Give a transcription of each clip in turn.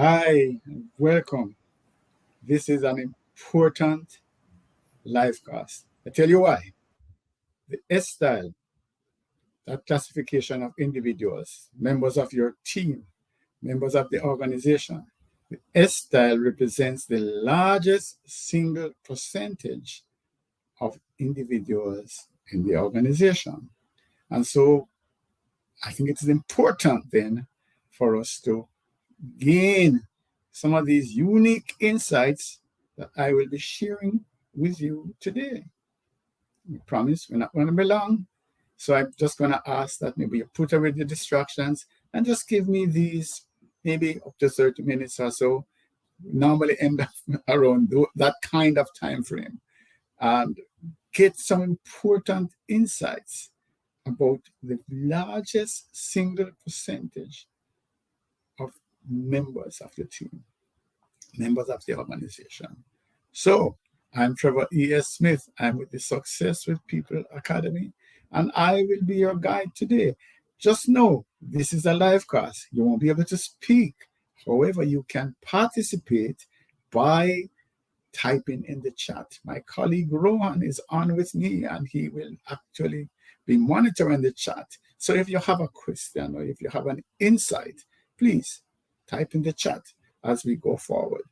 Hi, welcome. This is an important live cast. I tell you why. The S style, that classification of individuals, members of your team, members of the organization. The S style represents the largest single percentage of individuals in the organization. And so I think it's important then for us to gain some of these unique insights that I will be sharing with you today. I promise we're not going to be long. So I'm just going to ask that maybe you put away the distractions and just give me these maybe up to 30 minutes or so. Normally end up around that kind of time frame and get some important insights about the largest single percentage of members of the team, members of the organization. So I'm Trevor E.S. Smith. I'm with the Success with People Academy, and I will be your guide today. Just know this is a live class. You won't be able to speak. However, you can participate by typing in the chat. My colleague Rohan is on with me, and he will actually be monitoring the chat. So if you have a question or if you have an insight, please type in the chat as we go forward.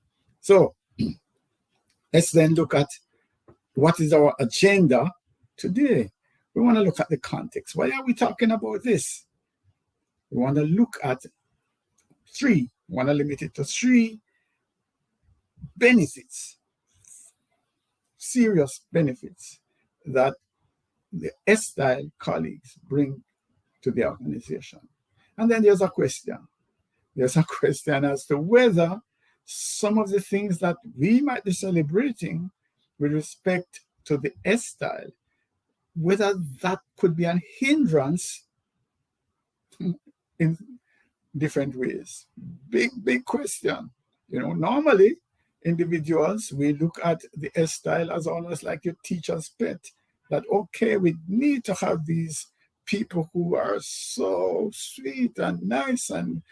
So let's then look at what is our agenda today. We want to look at the context. Why are we talking about this? We want to look at we want to limit it to three benefits, serious benefits that the S-style colleagues bring to the organization. And then there's a question. There's a question as to whether some of the things that we might be celebrating with respect to the S-style, whether that could be a hindrance in different ways. Big question. Normally, individuals, we look at the S-style as almost like your teacher's pet, that, okay, we need to have these people who are so sweet and nice and,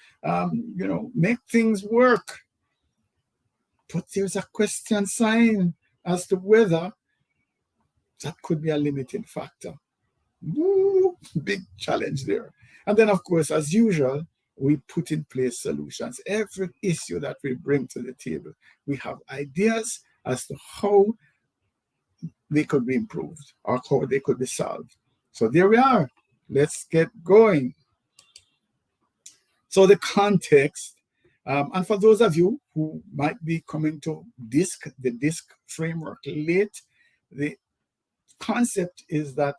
make things work. But there's a question sign as to whether that could be a limiting factor. Woo, big challenge there. And then, of course, as usual, we put in place solutions. Every issue that we bring to the table, we have ideas as to how they could be improved or how they could be solved. So there we are. Let's get going. So the context, and for those of you who might be coming to the DISC framework late, the concept is that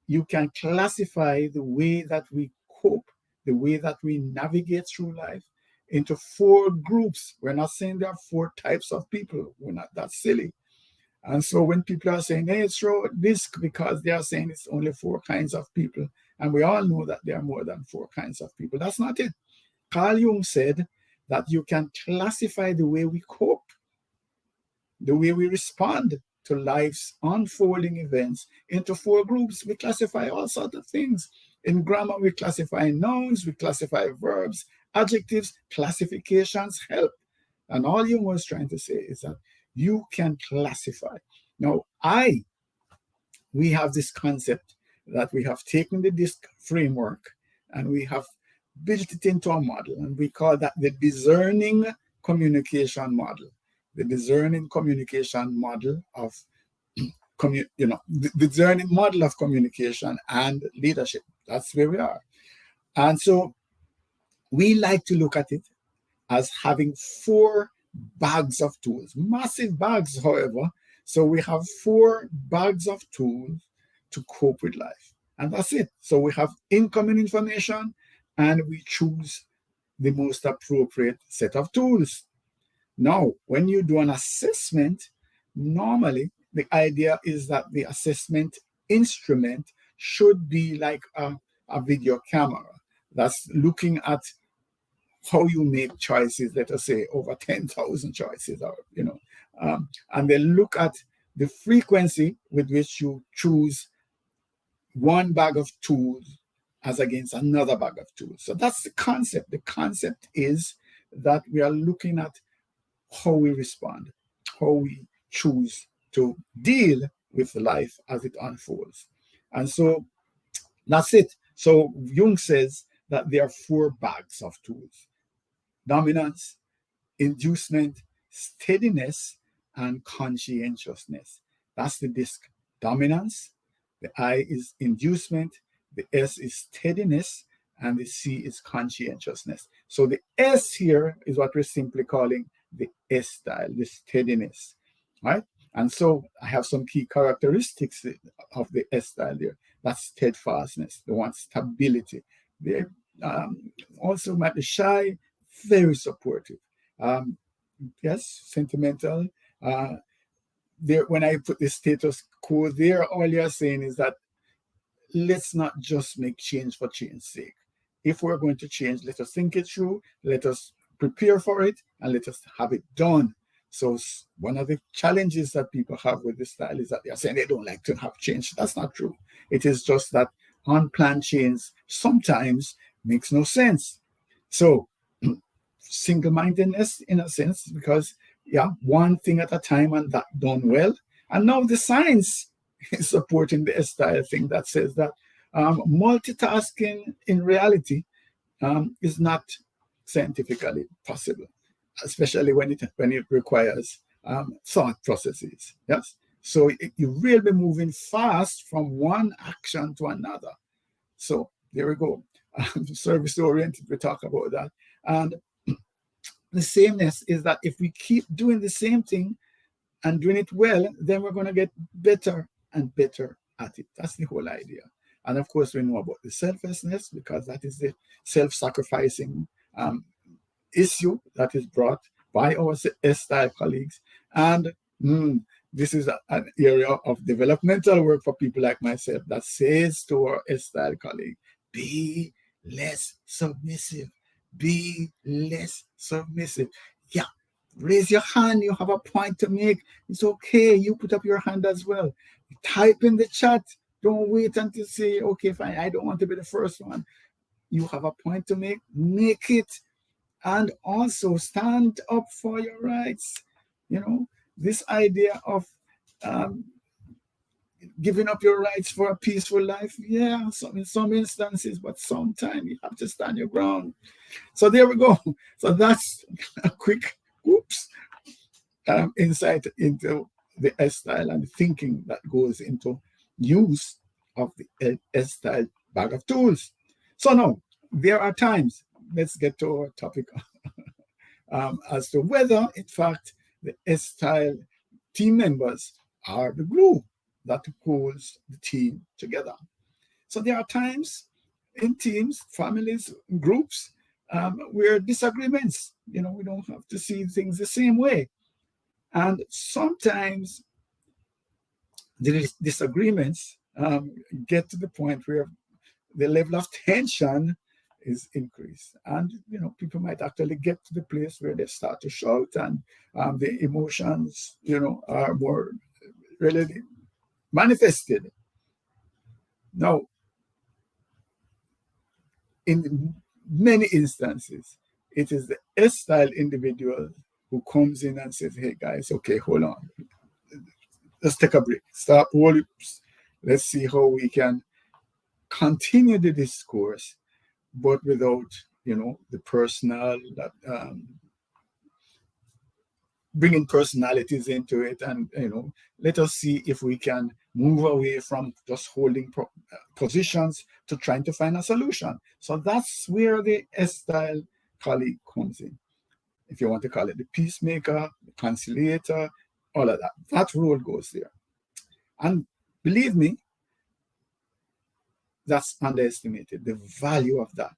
you can classify the way that we cope, the way that we navigate through life into four groups. We're not saying there are four types of people. We're not that silly. And so when people are saying, hey, throw DISC, because they are saying it's only four kinds of people, and we all know that there are more than four kinds of people. That's not it. Carl Jung said that you can classify the way we cope, the way we respond to life's unfolding events into four groups. We classify all sorts of things. In grammar, we classify nouns, we classify verbs, adjectives, classifications help. And all Jung was trying to say is that you can classify. Now, we have this concept that we have taken the DISC framework and we have built it into a model, and we call that the discerning communication model. The discerning communication model of, the discerning model of communication and leadership. That's where we are. And so we like to look at it as having four bags of tools, massive bags, however. So we have four bags of tools to cope with life. And that's it. So we have incoming information and we choose the most appropriate set of tools. Now, when you do an assessment, normally the idea is that the assessment instrument should be like a video camera that's looking at how you make choices, let us say over 10,000 choices, or and then look at the frequency with which you choose one bag of tools as against another bag of tools. So that's the concept. The concept is that we are looking at how we respond, how we choose to deal with life as it unfolds. And so that's it. So Jung says that there are four bags of tools: dominance, inducement, steadiness, and conscientiousness. That's the disc. Dominance, the I is inducement, the S is steadiness, and the C is conscientiousness. So the S here is what we're simply calling the S style, the steadiness, right? And so I have some key characteristics of the S style there. That's steadfastness, the one stability. They also might be shy, very supportive. Um, yes, sentimental. There, when I put the status quo there, all you're saying is that let's not just make change for change's sake. If we're going to change, let us think it through, let us prepare for it, and let us have it done. So one of the challenges that people have with this style is that they're saying they don't like to have change. That's not true. It is just that unplanned change sometimes makes no sense. So single-mindedness in a sense, because yeah, one thing at a time and that done well. And now the science is supporting the style thing that says that multitasking in reality is not scientifically possible, especially when it requires thought processes. Yes, so you really be moving fast from one action to another. So there we go. Service oriented, we talk about that. And the sameness is that if we keep doing the same thing and doing it well, then we're going to get better and better at it. That's the whole idea. And of course, we know about the selflessness, because that is the self-sacrificing issue that is brought by our S-style colleagues. And this is an area of developmental work for people like myself that says to our S-style colleague, be less submissive. Be less submissive. Yeah, raise your hand. You have a point to make. It's okay. You put up your hand as well. Type in the chat. Don't wait until say, okay, fine, I don't want to be the first one. You have a point to make. Make it. And also stand up for your rights. You know, this idea of giving up your rights for a peaceful life, yeah, in some instances, but sometimes you have to stand your ground. So there we go. So that's a quick insight into the S-style and the thinking that goes into use of the S-style bag of tools. So now, there are times, let's get to our topic, as to whether, in fact, the S-style team members are the glue that holds the team together. So there are times in teams, families, groups, where disagreements, we don't have to see things the same way. And sometimes the disagreements get to the point where the level of tension is increased. And, people might actually get to the place where they start to shout, and the emotions, are more really manifested. Now, in many instances, it is the S-style individual who comes in and says, hey guys, okay, hold on. Let's take a break. Stop. Let's see how we can continue the discourse, but without, the personal, that bringing personalities into it. And, let us see if we can move away from just holding positions to trying to find a solution. So that's where the S-style colleague comes in. If you want to call it the peacemaker, the conciliator, all of that. That role goes there. And believe me, that's underestimated, the value of that,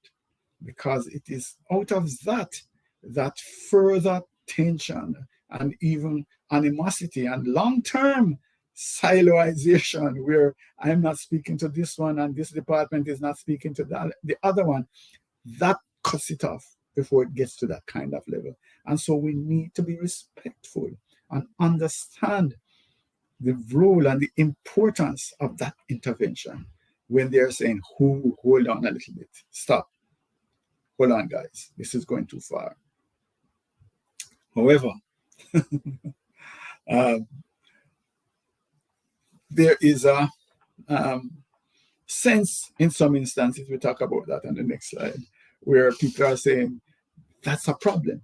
because it is out of that further tension and even animosity and long-term siloization, where I'm not speaking to this one and this department is not speaking to the other one, that cuts it off before it gets to that kind of level. And so we need to be respectful and understand the role and the importance of that intervention when they're saying, hold on a little bit, stop, hold on guys, this is going too far. However, uh, there is a um, sense in some instances, we talk about that on the next slide, where people are saying, that's a problem.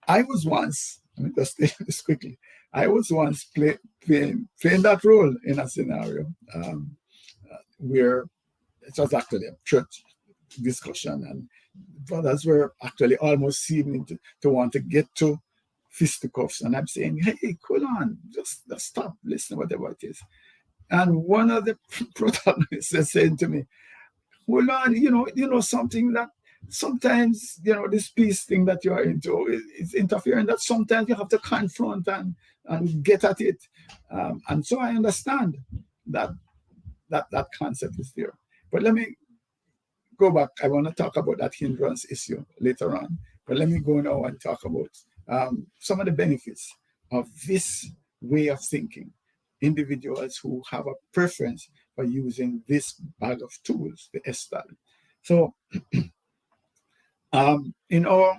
I was once, I mean, just say this quickly, I was once playing that role in a scenario where it was actually a church discussion, and brothers were actually almost seeming to want to get to fisticuffs. And I'm saying, hey, cool on, just stop, listen, whatever it is. And one of the protagonists is saying to me, hold on, something that sometimes, this peace thing that you're into is interfering, that sometimes you have to confront and get at it. And so I understand that that concept is there. But let me go back. I want to talk about that hindrance issue later on. But let me go now and talk about some of the benefits of this way of thinking. Individuals who have a preference for using this bag of tools, the S style. So, in our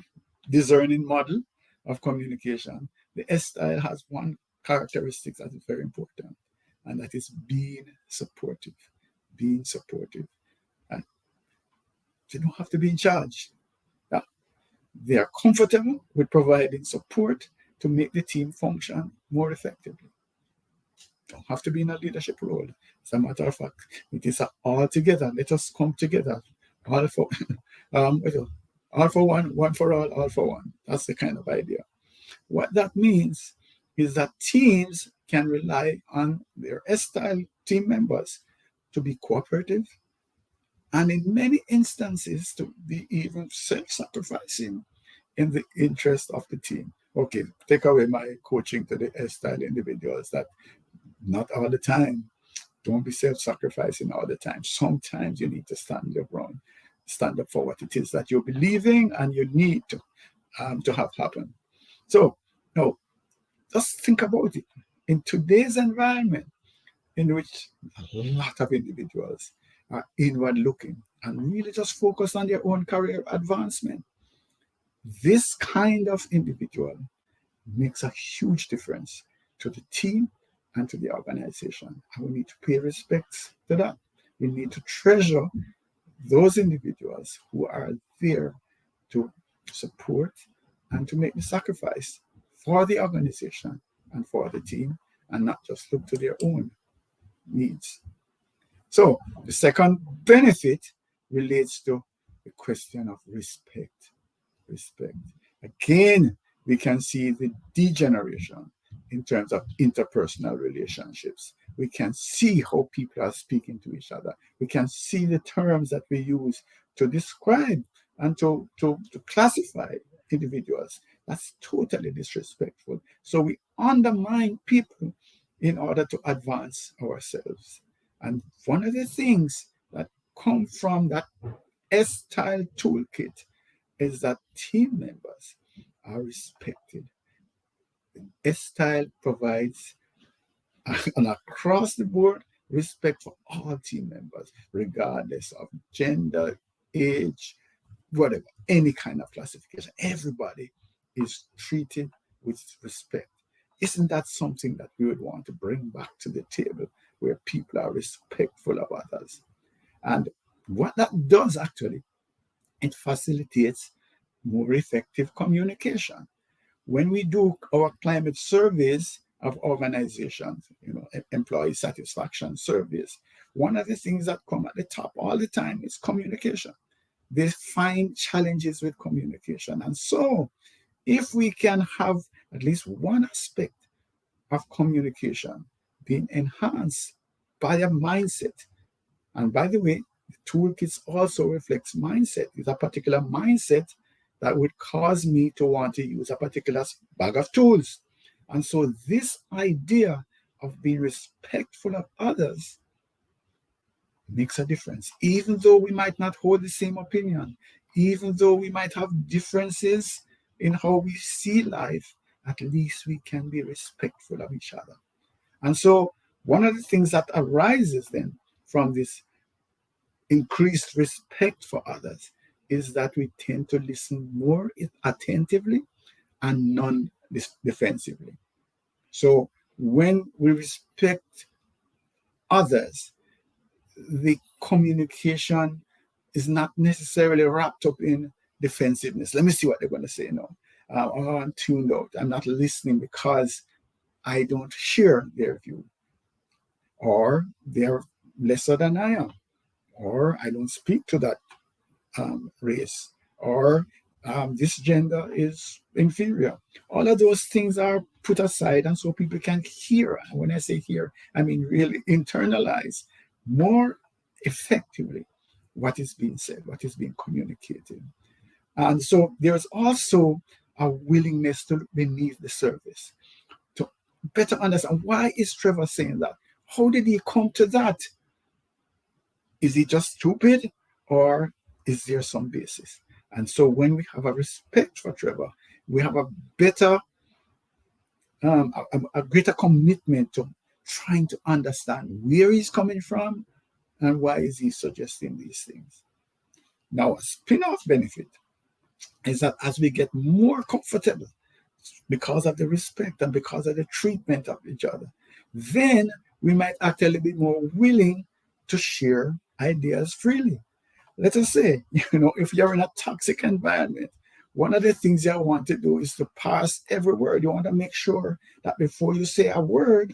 discerning model of communication, the S style has one characteristic that is very important, and that is being supportive. Being supportive. And they don't have to be in charge. Yeah. They are comfortable with providing support to make the team function more effectively. Don't have to be in a leadership role. As a matter of fact, it is all together. Let us come together. All for um, all for one for all for one. That's the kind of idea. What that means is that teams can rely on their S-style team members to be cooperative, and in many instances to be even self-sacrificing in the interest of the team. Okay, take away my coaching to the S-style individuals that not all the time. Don't be self-sacrificing all the time. Sometimes you need to stand your ground, stand up for what it is that you're believing and you need to have happen. So, no, just think about it. In today's environment, in which a lot of individuals are inward looking and really just focus on their own career advancement, this kind of individual makes a huge difference to the team and to the organization. And we need to pay respect to that. We need to treasure those individuals who are there to support and to make the sacrifice for the organization and for the team, and not just look to their own needs. So the second benefit relates to the question of respect. Respect. Again, we can see the degeneration in terms of interpersonal relationships. We can see how people are speaking to each other. We can see the terms that we use to describe and to classify individuals. That's totally disrespectful. So we undermine people in order to advance ourselves. And one of the things that come from that S-style toolkit is that team members are respected. S-style provides an across the board respect for all team members, regardless of gender, age, whatever, any kind of classification. Everybody is treated with respect. Isn't that something that we would want to bring back to the table, where people are respectful of others? And what that does actually, it facilitates more effective communication. When we do our climate surveys of organizations, employee satisfaction surveys, one of the things that come at the top all the time is communication. They find challenges with communication. And so if we can have at least one aspect of communication being enhanced by a mindset, and by the way, the toolkit also reflects mindset. It's a particular mindset that would cause me to want to use a particular bag of tools. And so this idea of being respectful of others makes a difference. Even though we might not hold the same opinion, even though we might have differences in how we see life, at least we can be respectful of each other. And so one of the things that arises then from this increased respect for others is that we tend to listen more attentively and non-defensively. So when we respect others, the communication is not necessarily wrapped up in defensiveness. Let me see what they're going to say now. I'm tuned out. I'm not listening because I don't share their view, or they're lesser than I am, or I don't speak to that race, or this gender is inferior. All of those things are put aside, and so people can hear. When I say hear, I mean really internalize more effectively what is being said, what is being communicated. And so there's also a willingness to look beneath the surface to better understand, why is Trevor saying that? How did he come to that? Is he just stupid, or is there some basis? And so when we have a respect for Trevor, we have a better, a greater commitment to trying to understand where he's coming from and why is he suggesting these things. Now, a spin-off benefit is that as we get more comfortable because of the respect and because of the treatment of each other, then we might actually be more willing to share ideas freely. Let us say, if you're in a toxic environment, one of the things you want to do is to pass every word. You want to make sure that before you say a word,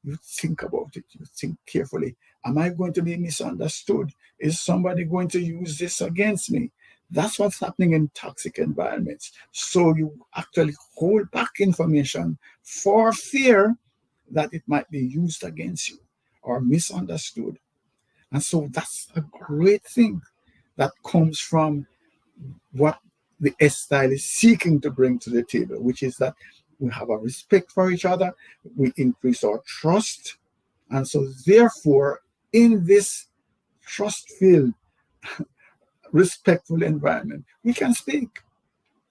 you think about it. You think carefully. Am I going to be misunderstood? Is somebody going to use this against me? That's what's happening in toxic environments. So you actually hold back information for fear that it might be used against you or misunderstood. And so that's a great thing that comes from what the S style is seeking to bring to the table, which is that we have a respect for each other, we increase our trust. And so therefore, in this trust-filled, respectful environment, we can speak.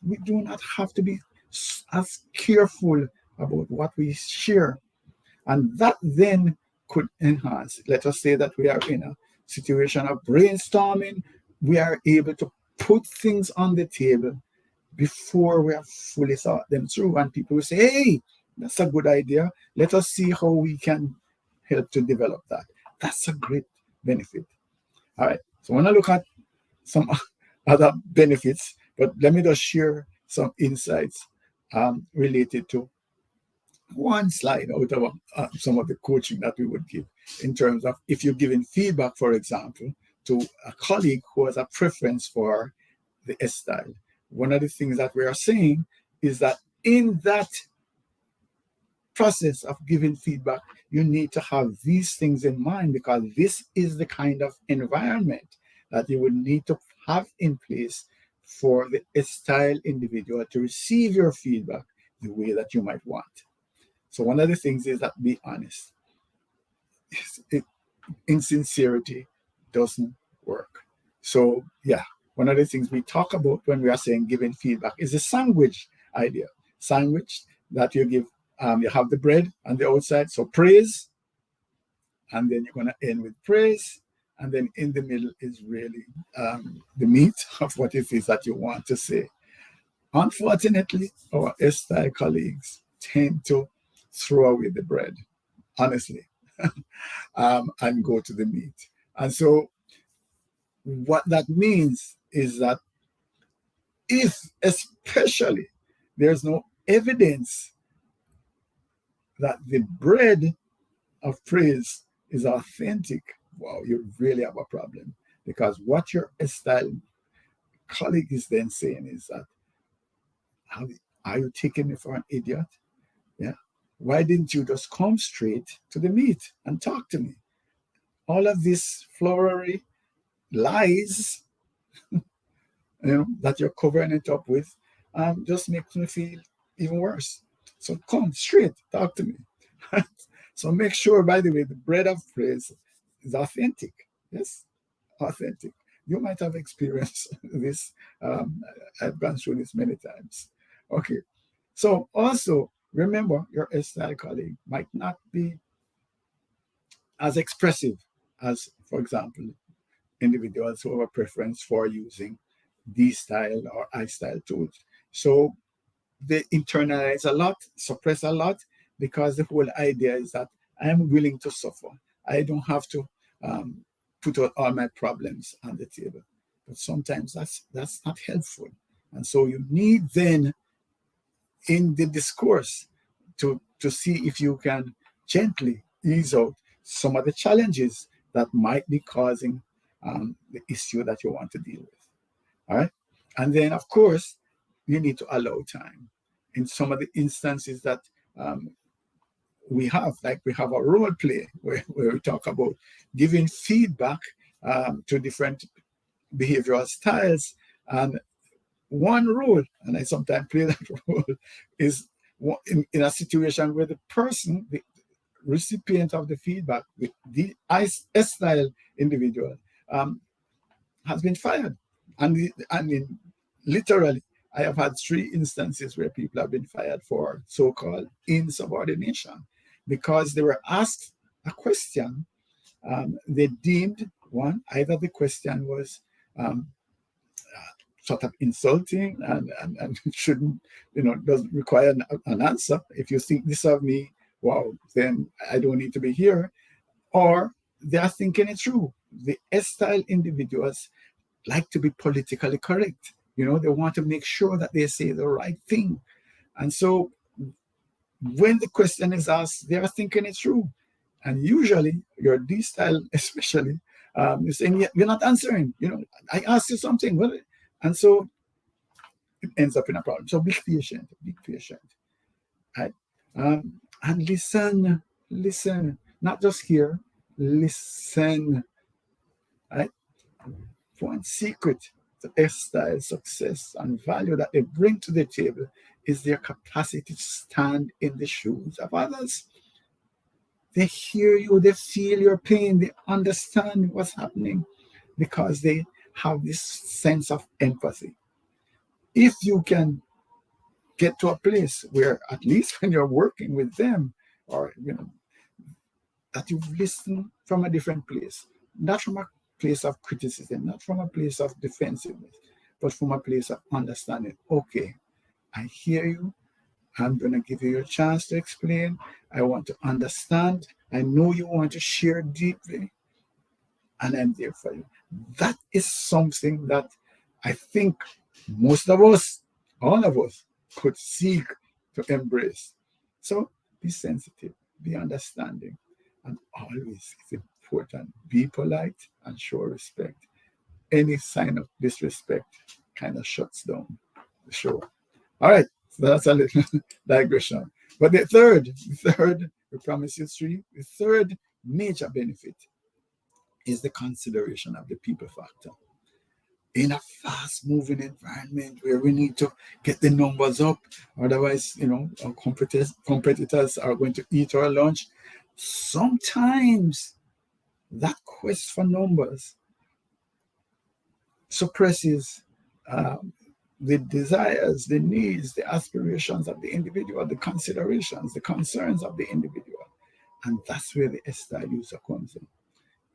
We do not have to be as careful about what we share. And that then could enhance. Let us say that we are in a situation of brainstorming. We are able to put things on the table before we have fully thought them through. And people will say, hey, that's a good idea. Let us see how we can help to develop that. That's a great benefit. All right. So when I look at some other benefits, but let me just share some insights related to one slide out of some of the coaching that we would give in terms of if you're giving feedback, for example, to a colleague who has a preference for the S style. One of the things that we are saying is that in that process of giving feedback, you need to have these things in mind, because this is the kind of environment that you would need to have in place for the S style individual to receive your feedback the way that you might want. So one of the things is that be honest. Insincerity doesn't work. So yeah, one of the things we talk about when we are saying giving feedback is the sandwich idea. Sandwich that you give, you have the bread on the outside, so praise, and then you're going to end with praise, and then in the middle is really the meat of what it is that you want to say. Unfortunately, our S-style colleagues tend to throw away the bread, honestly, and go to the meat. And so what that means is that if especially there's no evidence that the bread of praise is authentic, wow, you really have a problem. Because what your S-style colleague is then saying is that, are you taking me for an idiot? Yeah. Why didn't you just come straight to the meat and talk to me? All of this flowery lies, that you're covering it up with, just makes me feel even worse. So come straight, talk to me. So make sure, by the way, the bread of praise is authentic. Yes, authentic. You might have experienced this. I've gone through this many times. Okay. So also remember, your S-style colleague might not be as expressive as, for example, individuals who have a preference for using D style or I style tools. So they internalize a lot, suppress a lot, because the whole idea is that I am willing to suffer. I don't have to put out all my problems on the table. But sometimes that's not helpful. And so you need then in the discourse to see if you can gently ease out some of the challenges that might be causing the issue that you want to deal with. All right. And then, of course, you need to allow time. In some of the instances that we have, like we have a role play where we talk about giving feedback to different behavioral styles. And one role, and I sometimes play that role, is in a situation where the person, the recipient of the feedback, the S-style individual, has been fired. And literally, I have had 3 instances where people have been fired for so-called insubordination because they were asked a question. They deemed either the question was sort of insulting and shouldn't, doesn't require an answer. If you think this of me, wow, then I don't need to be here. Or they are thinking it through. The S-style individuals like to be politically correct. They want to make sure that they say the right thing. And so when the question is asked, they are thinking it through. And usually, your D-style especially, you're saying, you're not answering. I asked you something. Well, and so it ends up in a problem. So be patient, right? And listen, not just hear, listen, right? One secret to S-style success and value that they bring to the table is their capacity to stand in the shoes of others. They hear you, they feel your pain, they understand what's happening because they have this sense of empathy. If you can get to a place where, at least when you're working with them, or that you've listened from a different place, not from a place of criticism, not from a place of defensiveness, but from a place of understanding. Okay, I hear you. I'm going to give you a chance to explain. I want to understand. I know you want to share deeply, and I'm there for you. That is something that I think most of us, all of us, could seek to embrace. So be sensitive, be understanding, and always, it's important, be polite and show respect. Any sign of disrespect kind of shuts down the show. All right, so that's a little digression. But the third, we promise you 3, the third major benefit is the consideration of the people factor. In a fast-moving environment where we need to get the numbers up, otherwise, our competitors are going to eat our lunch. Sometimes that quest for numbers suppresses the desires, the needs, the aspirations of the individual, the considerations, the concerns of the individual. And that's where the S-style user comes in.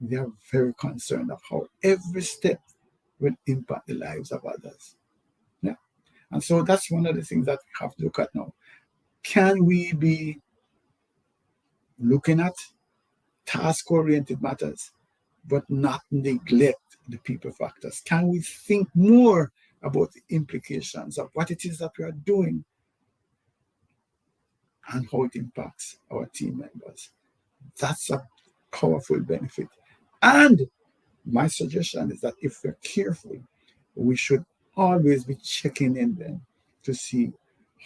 They are very concerned of how every step will impact the lives of others. Yeah. And so that's one of the things that we have to look at now. Can we be looking at task-oriented matters, but not neglect the people factors? Can we think more about the implications of what it is that we are doing and how it impacts our team members? That's a powerful benefit. And my suggestion is that if we're careful, we should always be checking in then to see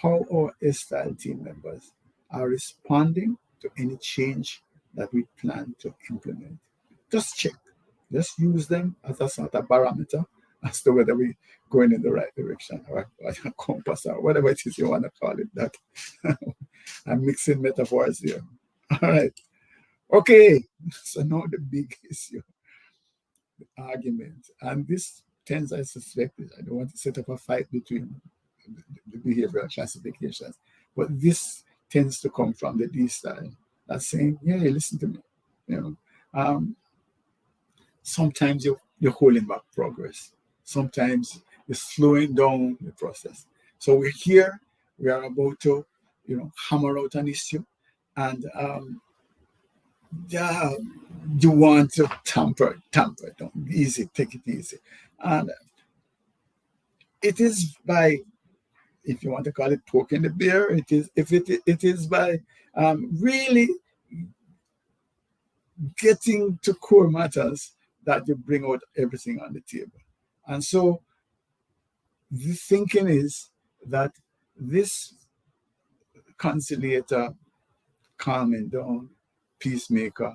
how our S-style team members are responding to any change that we plan to implement. Just check. Just use them as a sort of barometer as to whether we're going in the right direction, or a compass, or whatever it is you want to call it. That I'm mixing metaphors here. All right. Okay. So now the big issue, the argument. And this tends, I suspect, I don't want to set up a fight between the behavioral classifications, but this tends to come from the D style. That's saying, yeah, listen to me. Sometimes you're holding back progress. Sometimes you're slowing down the process. So we're here, we are about to, hammer out an issue, and yeah, you want to tamper, don't easy, take it easy, and it is by, if you want to call it poking the bear, it is by really getting to core matters that you bring out everything on the table. And so the thinking is that this conciliator, calming down, peacemaker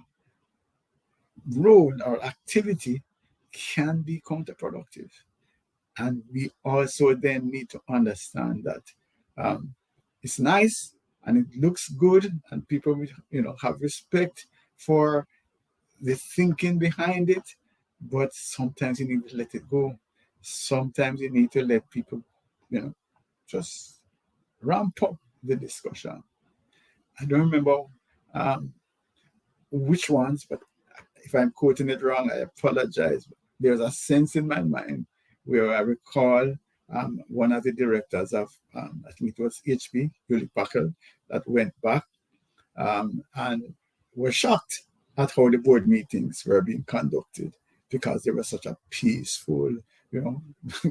role or activity can be counterproductive. And we also then need to understand that it's nice and it looks good, and people will, have respect for the thinking behind it, but sometimes you need to let it go. Sometimes you need to let people, just ramp up the discussion. I don't remember um, which ones, but if I'm quoting it wrong, I apologize. There's a sense in my mind where I recall one of the directors of, I think it was HP, Hewlett Packard, that went back and were shocked at how the board meetings were being conducted, because they were such a peaceful,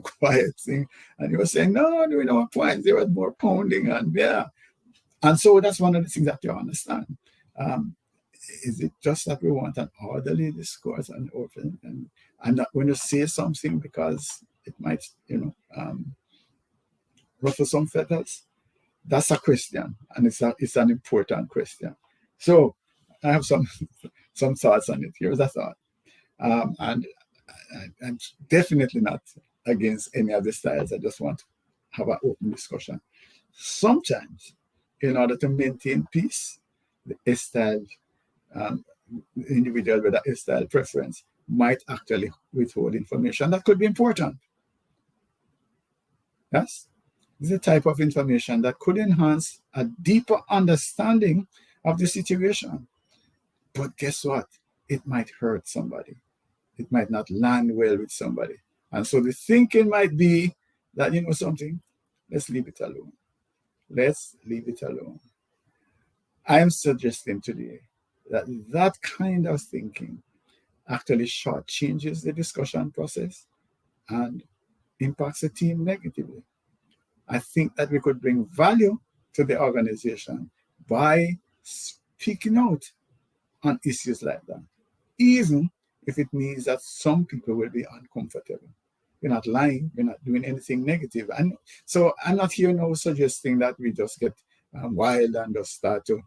quiet thing. And he was saying, no, there were no points. There was more pounding, and yeah. And so that's one of the things that you understand. Um, is it just that we want an orderly discourse and open? And I'm not going to say something because it might, ruffle some feathers. That's a question, and it's an important question. So I have some thoughts on it. Here's a thought, and I'm definitely not against any of the styles. I just want to have an open discussion. Sometimes, in order to maintain peace, the style um, individual with a style preference might actually withhold information that could be important. Yes, this is a type of information that could enhance a deeper understanding of the situation. But guess what? It might hurt somebody. It might not land well with somebody. And so the thinking might be that, something, let's leave it alone. Let's leave it alone. I'm suggesting today that that kind of thinking actually shortchanges the discussion process and impacts the team negatively. I think that we could bring value to the organization by speaking out on issues like that, even if it means that some people will be uncomfortable. We're not lying, we're not doing anything negative. And so I'm not here now suggesting that we just get wild and just start to,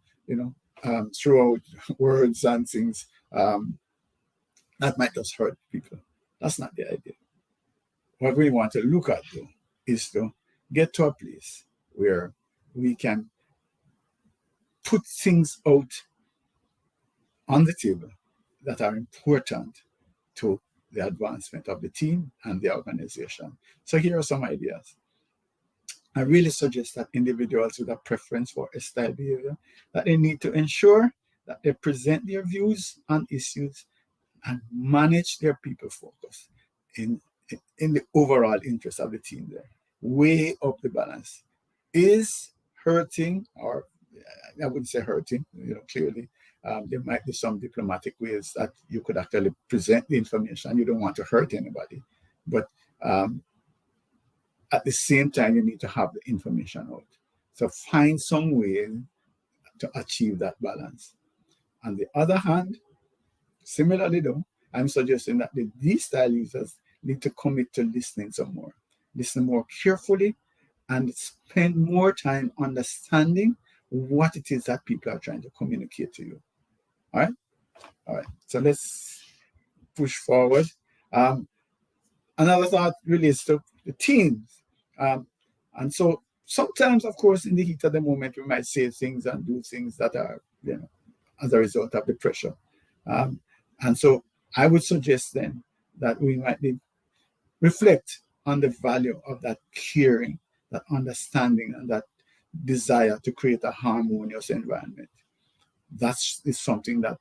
throw out words and things that might just hurt people. That's not the idea. What we want to look at, though, is to get to a place where we can put things out on the table that are important to the advancement of the team and the organization. So here are some ideas. I really suggest that individuals with a preference for a style behavior, that they need to ensure that they present their views on issues and manage their people focus in the overall interest of the team there. Weigh up the balance. Is hurting, or I wouldn't say hurting, clearly. There might be some diplomatic ways that you could actually present the information. You don't want to hurt anybody. But at the same time, you need to have the information out. So find some way to achieve that balance. On the other hand, similarly though, I'm suggesting that the D-style users need to commit to listening some more. Listen more carefully and spend more time understanding what it is that people are trying to communicate to you. All right? All right. So let's push forward. Another thought relates to the teams. And so sometimes, of course, in the heat of the moment, we might say things and do things that are, as a result of the pressure. And so I would suggest then that we might reflect on the value of that caring, that understanding, and that desire to create a harmonious environment. That is something that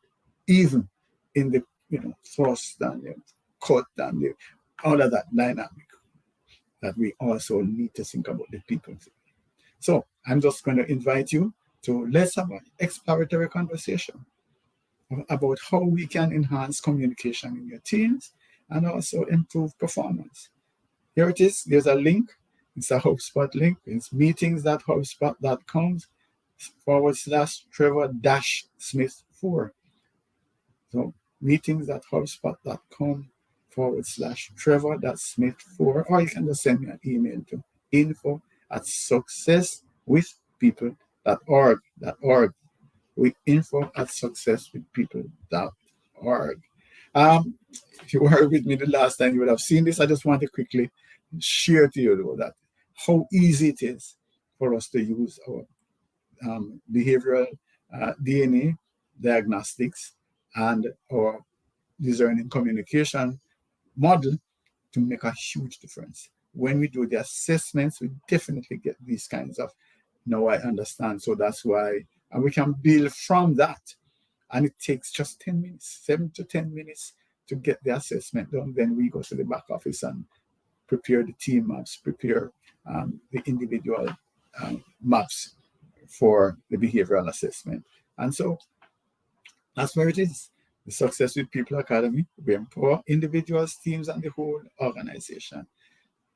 even in the thrust and the cut and all of that dynamic, that we also need to think about the people. So I'm just going to invite you to let's have an exploratory conversation about how we can enhance communication in your teams and also improve performance. Here it is. There's a link. It's a HubSpot link. It's meetings.hubspot.com/Trevor Smith 4. So meetings.hubspot.com/Trevor.Smith4, or you can just send me an email to info@successwithpeople.org. With info@successwithpeople.org. If you were with me the last time, you would have seen this. I just want to quickly share to you though that how easy it is for us to use our behavioral DNA diagnostics and our discerning communication model to make a huge difference. When we do the assessments, we definitely get these kinds of, now I understand. So that's why, and we can build from that. And it takes just 10 minutes, 7 to 10 minutes to get the assessment done. Then we go to the back office and prepare the team maps, prepare the individual maps for the behavioral assessment. And so that's where it is. The Success with People Academy. We empower individuals, teams, and the whole organization.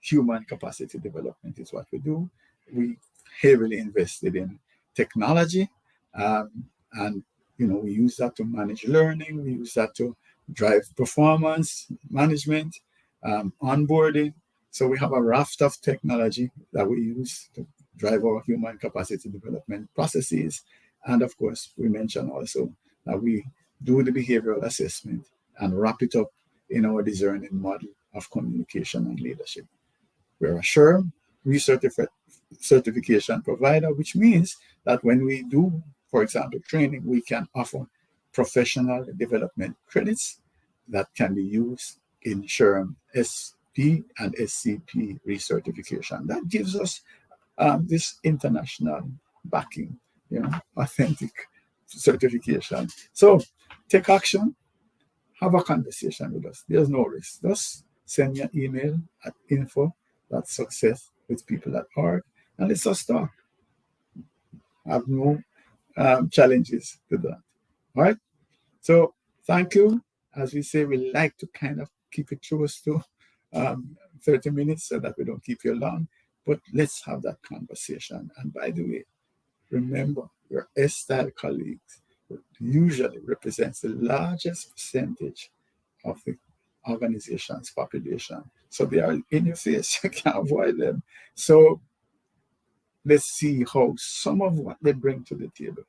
Human capacity development is what we do. We heavily invested in technology, and we use that to manage learning. We use that to drive performance management, onboarding. So we have a raft of technology that we use to drive our human capacity development processes. And of course, we mentioned also that we do the behavioral assessment and wrap it up in our discerning model of communication and leadership. We're a SHRM certification provider, which means that when we do, for example, training, we can offer professional development credits that can be used in SHRM SP and SCP recertification. That gives us this international backing, authentic certification. So take action, have a conversation with us. There's no risk. Just send me an email at info@successwithpeople.org and let's just talk. I have no challenges to that. All right. So thank you. As we say, we like to kind of keep it close to 30 minutes so that we don't keep you long. But let's have that conversation. And by the way, remember, your S-style colleagues usually represents the largest percentage of the organization's population. So they are in your face. You can't avoid them. So let's see how some of what they bring to the table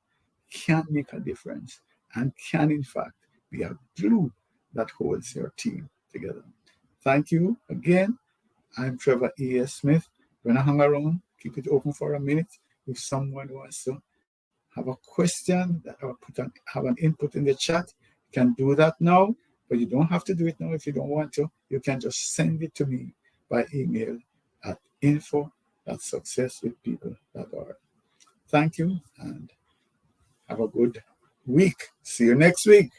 can make a difference and can, in fact, be a glue that holds your team together. Thank you again. I'm Trevor E.S. Smith. We're going to hang around, keep it open for a minute. If someone wants to have a question that I have an input in the chat, you can do that now, but you don't have to do it now if you don't want to. You can just send it to me by email at info@successwithpeople.org. Thank you and have a good week. See you next week.